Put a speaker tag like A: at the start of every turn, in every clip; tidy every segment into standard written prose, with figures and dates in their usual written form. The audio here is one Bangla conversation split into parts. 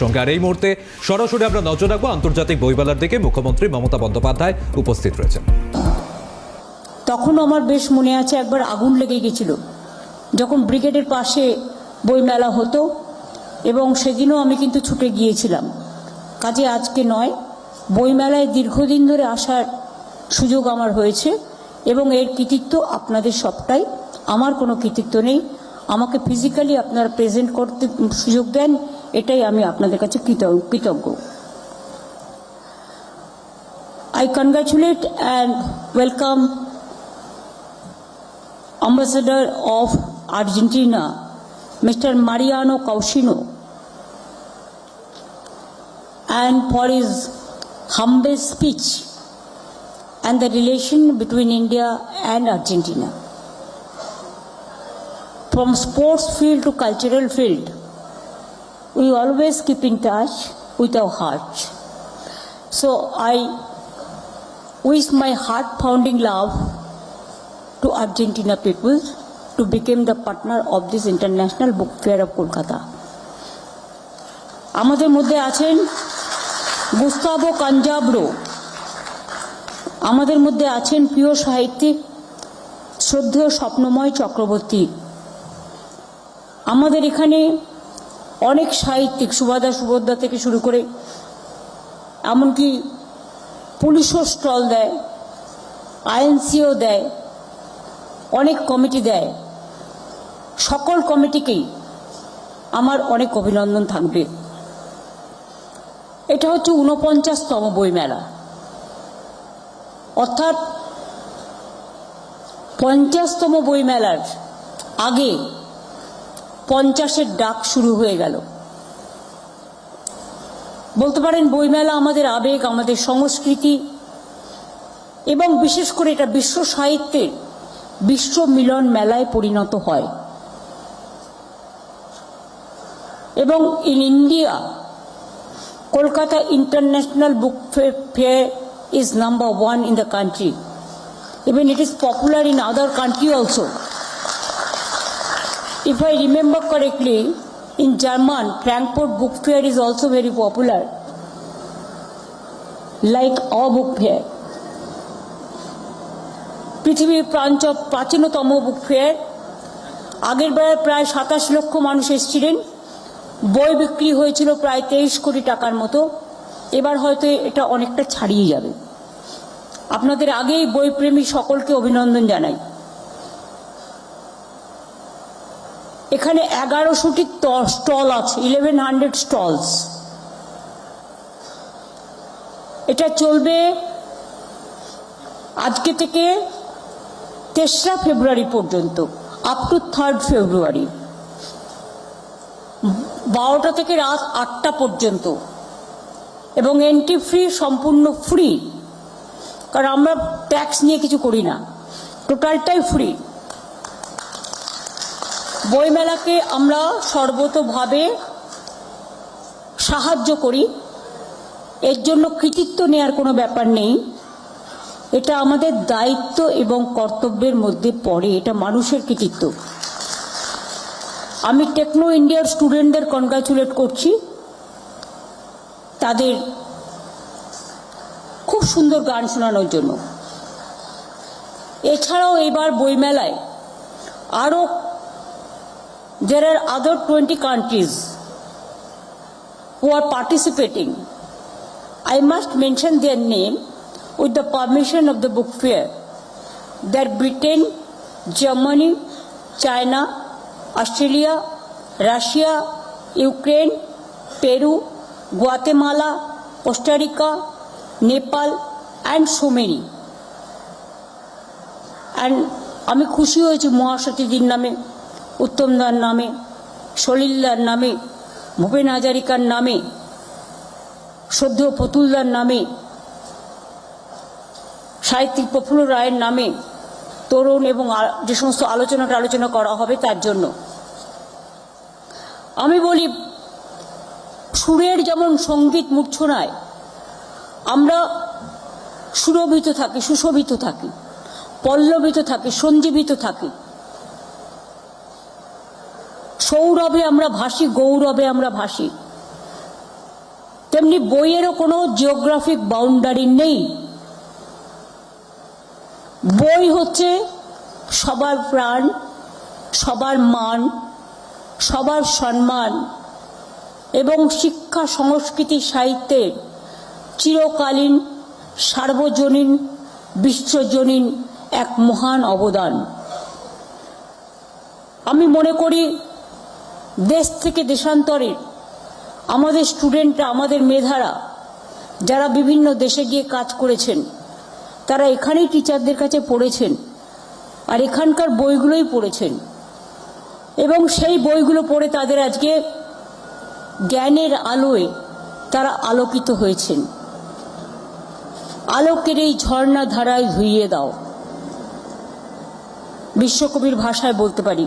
A: সঙ্গে আর এই মুহূর্তে সরাসরি আমরা নজর রাখবো আন্তর্জাতিক বইমেলার দিকে। মুখ্যমন্ত্রী মমতা বন্দ্যোপাধ্যায় উপস্থিত রয়েছেন।
B: তখন আমার বেশ মনে আছে, একবার আগুন লেগে গেছিল যখন ব্রিগেডের পাশে বইমেলা হতো, এবং সেদিনও আমি কিন্তু ছুটে গিয়েছিলাম। কাজে আজকে নয়, বইমেলায় দীর্ঘদিন ধরে আসার সুযোগ আমার হয়েছে এবং এর কৃতিত্ব আপনাদের সবটাই, আমার কোনো কৃতিত্ব নেই। আমাকে ফিজিক্যালি আপনারা প্রেজেন্ট করতে সুযোগ দেন, এটাই আমি আপনাদের কাছে কৃতজ্ঞ। I congratulate and welcome Ambassador of Argentina, Mr. Mariano Caucino, and for his humble speech and the relation between India and Argentina. From sports field to cultural field, we always keep in touch with our hearts. So I wish my heart-pounding love to Argentina people to become the partner of this International Book Fair of Kolkata. আমাদের মধ্যে আছেন গুস্তাভো কাঞ্জাব্রো, আমাদের মধ্যে আছেন প্রিয় সাহিত্যিক শ্রদ্ধেয় স্বপ্নময় চক্রবর্তী। আমাদের এখানে অনেক সাহিত্যিক, সুভদ্রা থেকে শুরু করে এমনকি পুলিশও স্টল দেয়, আইএনসিও দেয়, অনেক কমিটি দেয়। সকল কমিটিকেই আমার অনেক অভিনন্দন থাকবে। এটা হচ্ছে 49তম বইমেলা, অর্থাৎ 50তম বইমেলার আগে 50-এর ডাক শুরু হয়ে গেল। বলতে পারেন বইমেলা আমাদের আবেগ, আমাদের সংস্কৃতি, এবং বিশেষ করে এটা বিশ্ব সাহিত্যের বিশ্ব মিলন মেলায় পরিণত হয়। এবং in India, Kolkata International Book Fair is number 1 in the country. Even it is popular in other country also. If I remember correctly, in German, Frankfurt Book Fair is also very popular, like our book fair. পৃথিবীর প্রাচীনতম বুক ফেয়ার, আগের বার প্রায় 27 লক্ষ মানুষ এসেছিলেন, বই বিক্রি হয়েছিল প্রায় 23 কোটি টাকার মতো। এবার হয়তো এটা অনেকটা ছাড়িয়ে যাবে। আপনাদের আগেই বইপ্রেমী সকলকে অভিনন্দন জানাই। এখানে 1100টি স্টল আছে, 1100 স্টলস। এটা চলবে আজকে থেকে 3রা ফেব্রুয়ারি পর্যন্ত, আপ টু 3rd ফেব্রুয়ারি, 12টা থেকে রাত 8টা পর্যন্ত। এবং এন্ট্রি ফ্রি, সম্পূর্ণ ফ্রি, কারণ আমরা ট্যাক্স নিয়ে কিছু করি না, টোটালটাই ফ্রি। বইমেলাকে আমরা সর্বতোভাবে সাহায্য করি, এর জন্য কৃতিত্ব নেওয়ার কোনো ব্যাপার নেই। এটা আমাদের দায়িত্ব এবং কর্তব্যের মধ্যে পড়ে, এটা মানুষের কৃতিত্ব। আমি টেকনো ইন্ডিয়ার স্টুডেন্টদের কনগ্রাচুলেট করছি, তাদের খুব সুন্দর গান শোনানোর জন্য। এছাড়াও এবার বইমেলায় আরও there are other 20 countries who are participating. I must mention their name with the permission of the book fair. That Britain, Germany, China, Australia, Russia, Ukraine, Peru, Guatemala, Costa Rica, Nepal, and so many. And আমি খুশি হয়েছি মহাসতীদির নামে, উত্তমদার নামে, সলিলদার নামে, ভূপেন হাজারিকার নামে, শ্রদ্ধেয় প্রতুলদার নামে, সাহিত্যিক প্রফুল্ল রায়ের নামে, তরুণ এবং যে সমস্ত আলোচনা করা হবে তার জন্য। আমি বলি, সুরের যেমন সঙ্গীত মূর্ছনায় আমরা সুরভিত থাকি, সুশোভিত থাকি, পল্লবিত থাকি, সঞ্জীবিত থাকি, সৌরভে আমরা ভাসি, গৌরবে আমরা ভাসি। তেমনি বইয়েরও কোনো জিওগ্রাফিক বাউন্ডারি নেই। বই হচ্ছে সবার প্রাণ, সবার মান, সবার সম্মান এবং শিক্ষা, সংস্কৃতি, সাহিত্যের চিরকালীন, সার্বজনীন, বিশ্বজনীন এক মহান অবদান। আমি মনে করি দেশ থেকে দেশান্তরে আমাদের স্টুডেন্টরা, আমাদের মেধারা যারা বিভিন্ন দেশে গিয়ে কাজ করেছেন, তারা এখানেই টিচারদের কাছে পড়েছেন আর এখানকার বইগুলোই পড়েছেন এবং সেই বইগুলো পড়ে তাদের আজকে জ্ঞানের আলোয় তারা আলোকিত হয়েছেন। আলোকের এই ঝর্ণা ধারায় ধুইয়ে দাও, বিশ্বকবির ভাষায় বলতে পারি।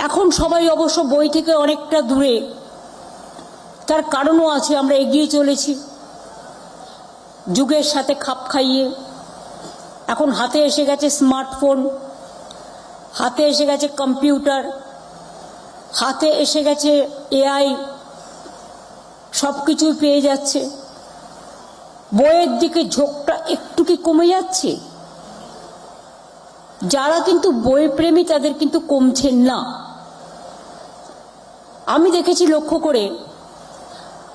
B: এখন সবাই অবশ্য বই থেকে অনেকটা দূরে, তার কারণও আছে। আমরা এগিয়ে চলেছি যুগের সাথে খাপ খাইয়ে। এখন হাতে এসে গেছে স্মার্টফোন, হাতে এসে গেছে কম্পিউটার, হাতে এসে গেছে এআই, সব কিছুই পেয়ে যাচ্ছে। বইয়ের দিকে ঝোঁকটা একটু কি কমে যাচ্ছে? যারা কিন্তু বই প্রেমী তাদের কিন্তু কমছেন না। আমি দেখেছি লক্ষ্য করে,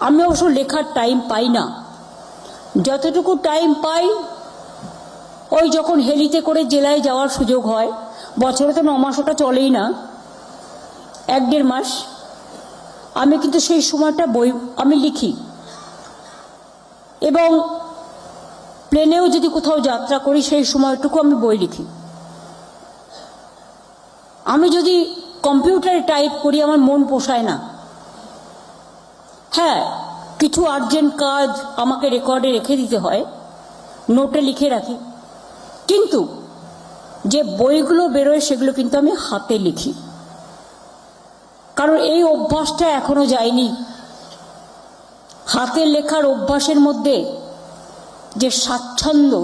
B: আমি অবশ্য লেখার টাইম পাই না, যতটুকু টাইম পাই ওই যখন হেলিতে করে জেলায় যাওয়ার সুযোগ হয়, বছরে তো 9 মাস ওটা চলেই না, 1-1.5 মাস, আমি কিন্তু সেই সময়টা বই আমি লিখি। এবং প্লেনেও যদি কোথাও যাত্রা করি সেই সময়টুকু আমি বই লিখি। আমি যদি কম্পিউটারে টাইপ করি আমার মন পোষায় না। হ্যাঁ, কিছু আর্জেন্ট কাজ আমাকে রেকর্ডে রেখে দিতে হয়, নোটে লিখে রাখি, কিন্তু যে বইগুলো বেরোয় সেগুলো কিন্তু আমি হাতে লিখি। কারণ এই অভ্যাসটা এখনো যায়নি। হাতে লেখার অভ্যাসের মধ্যে যে স্বাচ্ছন্দ্য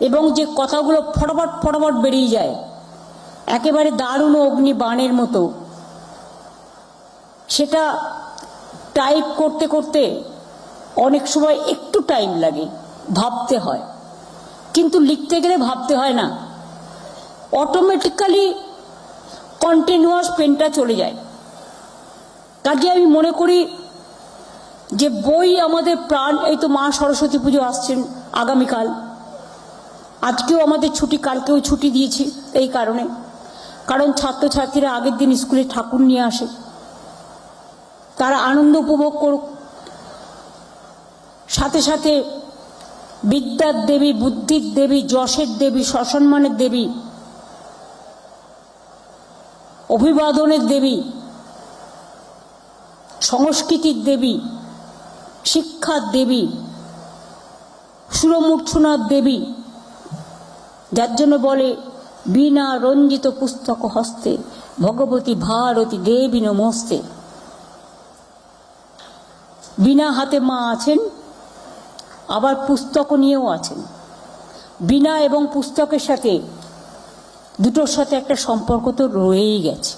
B: এবং যে কথাগুলো ফটাফট ফটাফট বেরিয়ে যায়, একেবারে দারুণ অগ্নি বাণের মতো, সেটা টাইপ করতে করতে অনেক সময় একটু টাইম লাগে, ভাবতে হয়। কিন্তু লিখতে গেলে ভাবতে হয় না, অটোমেটিক্যালি কন্টিনিউয়াস পেনটা চলে যায়। কাজে আমি মনে করি যে বই আমাদের প্রাণ। এই তো মা সরস্বতী পুজো আসছেন আগামীকাল, আজকেও আমাদের ছুটি, কালকেও ছুটি দিয়েছি এই কারণে, কারণ ছাত্রছাত্রীরা আগের দিন স্কুলে ঠাকুর নিয়ে আসে, তারা আনন্দ উপভোগ করুক। সাথে সাথে বিদ্যার দেবী, বুদ্ধির দেবী, যশের দেবী, সসম্মানের দেবী, অভিবাদনের দেবী, সংস্কৃতির দেবী, শিক্ষার দেবী, সুরমূর্ছনার দেবী, যার জন্য বলে বীণা রঞ্জিত পুস্তক হস্তে ভগবতী ভারতী দেবী নমস্তে। বীণা হাতে মা আছেন, আবার পুস্তক নিয়েও আছেন। বীণা এবং পুস্তকের সাথে দুটোর সাথে একটা সম্পর্ক তো রয়েই গেছে।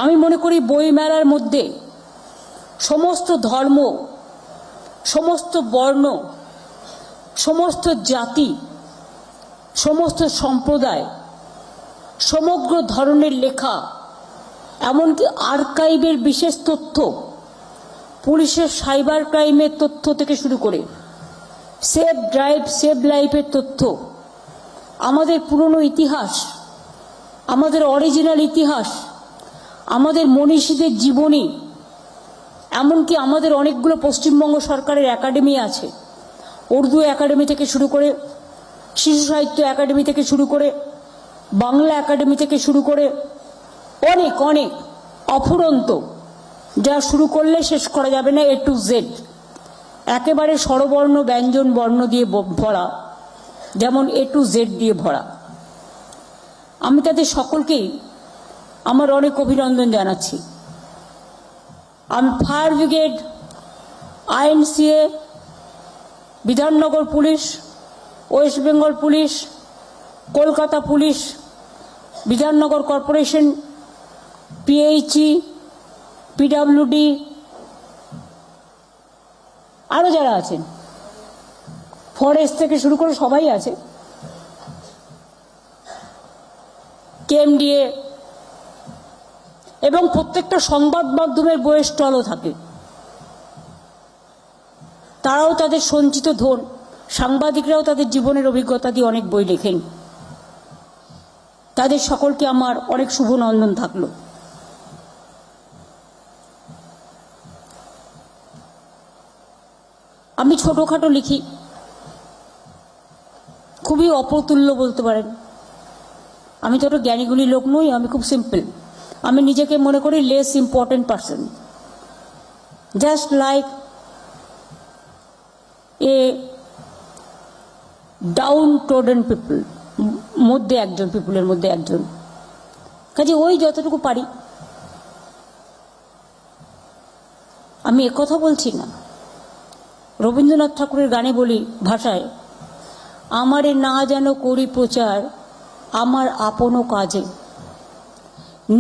B: আমি মনে করি বই মেলার মধ্যে সমস্ত ধর্ম, সমস্ত বর্ণ, সমস্ত জাতি, সমস্ত সম্প্রদায়, সমগ্র ধরনের লেখা, এমনকি আর্কাইভের বিশেষ তথ্য, পুলিশের সাইবার ক্রাইমের তথ্য থেকে শুরু করে সেভ ড্রাইভ সেভ লাইফের তথ্য, আমাদের পুরনো ইতিহাস, আমাদের অরিজিনাল ইতিহাস, আমাদের মনীষীদের জীবনী, এমনকি আমাদের অনেকগুলো পশ্চিমবঙ্গ সরকারের একাডেমি আছে, উর্দু একাডেমি থেকে শুরু করে, শিশু সাহিত্য একাডেমি থেকে শুরু করে, বাংলা একাডেমি থেকে শুরু করে, অনেক অনেক অফুরন্ত, যা শুরু করলে শেষ করা যাবে না, A to Z, একেবারে স্বরবর্ণ ব্যঞ্জন বর্ণ দিয়ে ভরা, যেমন A to Z দিয়ে ভরা। আমি তাদের সকলকেই আমার অনেক অভিনন্দন জানাচ্ছি। আমি fire brigade, INCA, Bidhannagar police, West Bengal police, Kolkata police, Bidhannagar corporation, PHE, PWD, আরও যারা আছেন, ফরেস্ট থেকে শুরু করে সবাই আছে, কেএমডিএ, এবং প্রত্যেকটা সংবাদ মাধ্যমের বইয়ের স্টলও থাকে। তারাও তাদের সঞ্চিত ধন, সাংবাদিকরাও তাদের জীবনের অভিজ্ঞতা দিয়ে অনেক বই লেখেন। তাদের সকলকে আমার অনেক শুভনন্দন থাকলো। আমি ছোটোখাটো লিখি, খুবই অপ্রতুল্য বলতে পারেন। আমি তো একটা জ্ঞানীগুলি লোক নই, আমি খুব সিম্পল। আমি নিজেকে মনে করি less important person, just like a downtrodden people, মধ্যে একজন, পিপুলের মধ্যে একজন। কাজে ওই যতটুকু পারি। আমি একথা বলছি না, রবীন্দ্রনাথ ঠাকুরের গানে বলি ভাষায়, আমারে না যেন করি প্রচার আমার আপনও কাজে,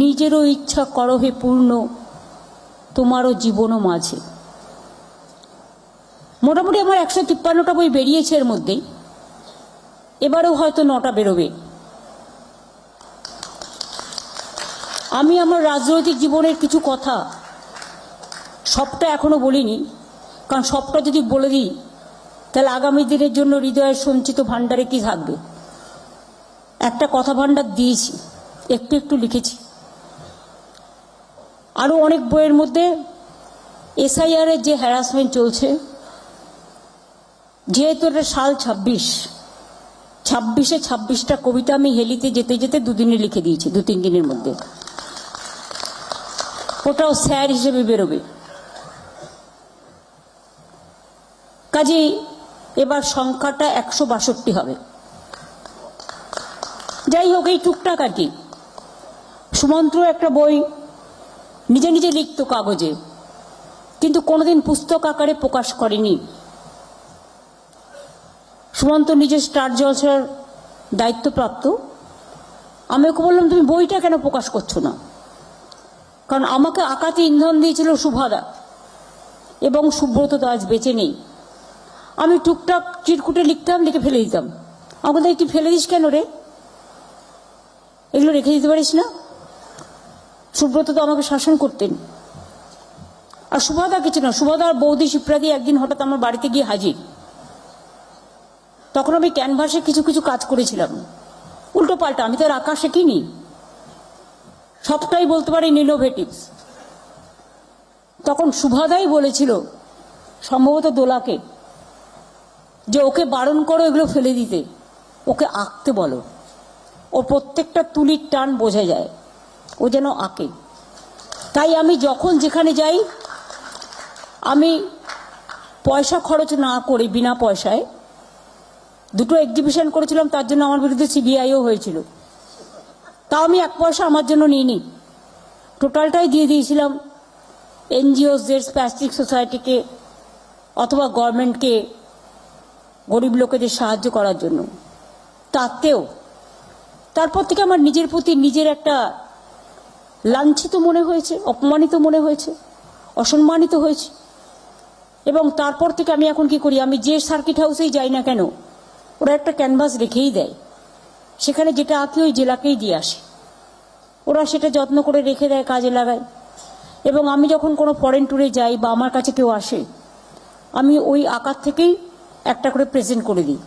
B: নিজেরও ইচ্ছা করহে পূর্ণ তোমারও জীবনও মাঝে। মোটামুটি আমার 153টা বই বেরিয়েছে এর মধ্যেই, এবারেও হয়তো 9টা বেরোবে। আমি আমার রাজনৈতিক জীবনের কিছু কথা সবটা এখনো বলিনি, কারণ সবটা যদি বলে দিই তাহলে আগামী দিনের জন্য হৃদয়ের সঞ্চিত ভাণ্ডারে কি থাকবে। একটা কথা ভাণ্ডার দিয়েছি, একটু একটু লিখেছি। আরও অনেক বইয়ের মধ্যে এসআইআর এর যে হ্যারাসমেন্ট চলছে, যেহেতু এটা সাল 26টা কবিতা আমি হেলিতে যেতে যেতে দুদিনে লিখে দিয়েছি, 2-3 দিনের মধ্যে। ওটাও স্যার হিসেবে বেরোবে। কাজেই এবার সংখ্যাটা 162 হবে। যাই হোক, এই টুকটাক আর কি। সুমন্ত্র একটা বই নিজে নিজে লিখত কাগজে, কিন্তু কোনোদিন পুস্তক আকারে প্রকাশ করেনি। সুমন্ত নিজে স্টার জলসার দায়িত্বপ্রাপ্ত। আমি ওকে বললাম, তুমি বইটা কেন প্রকাশ করছো না? কারণ আমাকে আঁকাতে ইন্ধন দিয়েছিল সুভাদা, এবং সুব্রত দাস বেঁচে নেই। আমি টুকটাক চিরকুটে লিখতাম, লিখে ফেলে দিতাম। আমাকে তুই ফেলে দিস কেন রে, এগুলো রেখে দিতে পারিস না? সুব্রত তো আমাকে শাসন করতেন। আর সুভাদা কিছু না, সুভাদার বৌদি শিপ্রাদি একদিন হঠাৎ আমার বাড়িতে গিয়ে হাজির। তখন আমি ক্যানভাসে কিছু কিছু কাজ করেছিলাম, উল্টো পাল্টা। আমি তো আর আঁকা শিখিনি, সবটাই বলতে পারি ইনোভেটিভস। তখন সুভাদাই বলেছিল, সম্ভবত দোলাকে, যে ওকে বারণ করো এগুলো ফেলে দিতে, ওকে আঁকতে বলো। ওর প্রত্যেকটা তুলির টান বোঝা যায়, ও যেন আঁকে। তাই আমি যখন যেখানে যাই, আমি পয়সা খরচ না করে, বিনা পয়সায় 2টো এক্সিবিশন করেছিলাম, তার জন্য আমার বিরুদ্ধে সিবিআইও হয়েছিল। তাও আমি 1 পয়সা আমার জন্য নিইনি, টোটালটাই দিয়ে দিয়েছিলাম এনজিওসদের, স্প্যাস্টিক সোসাইটিকে অথবা গভর্নমেন্টকে গরিব লোকেদের সাহায্য করার জন্য। তাতেও তারপর থেকে আমার নিজের প্রতি নিজের একটা লাঞ্ছিত মনে হয়েছে, অপমানিত মনে হয়েছে, অসম্মানিত হয়েছে। এবং তারপর থেকে আমি এখন কি করি, আমি যে সার্কিট হাউসেই যাই না কেন, ওরা একটা ক্যানভাস রেখেই দেয়, সেখানে যেটা আঁকি ওই জেলাকেই দিয়ে আসে। ওরা সেটা যত্ন করে রেখে দেয়, কাজে লাগায়। এবং আমি যখন কোনো ফরেন ট্যুরে যাই বা আমার কাছে কেউ আসে, আমি ওই আঁকার থেকেই একটা করে প্রেজেন্ট করে দিই।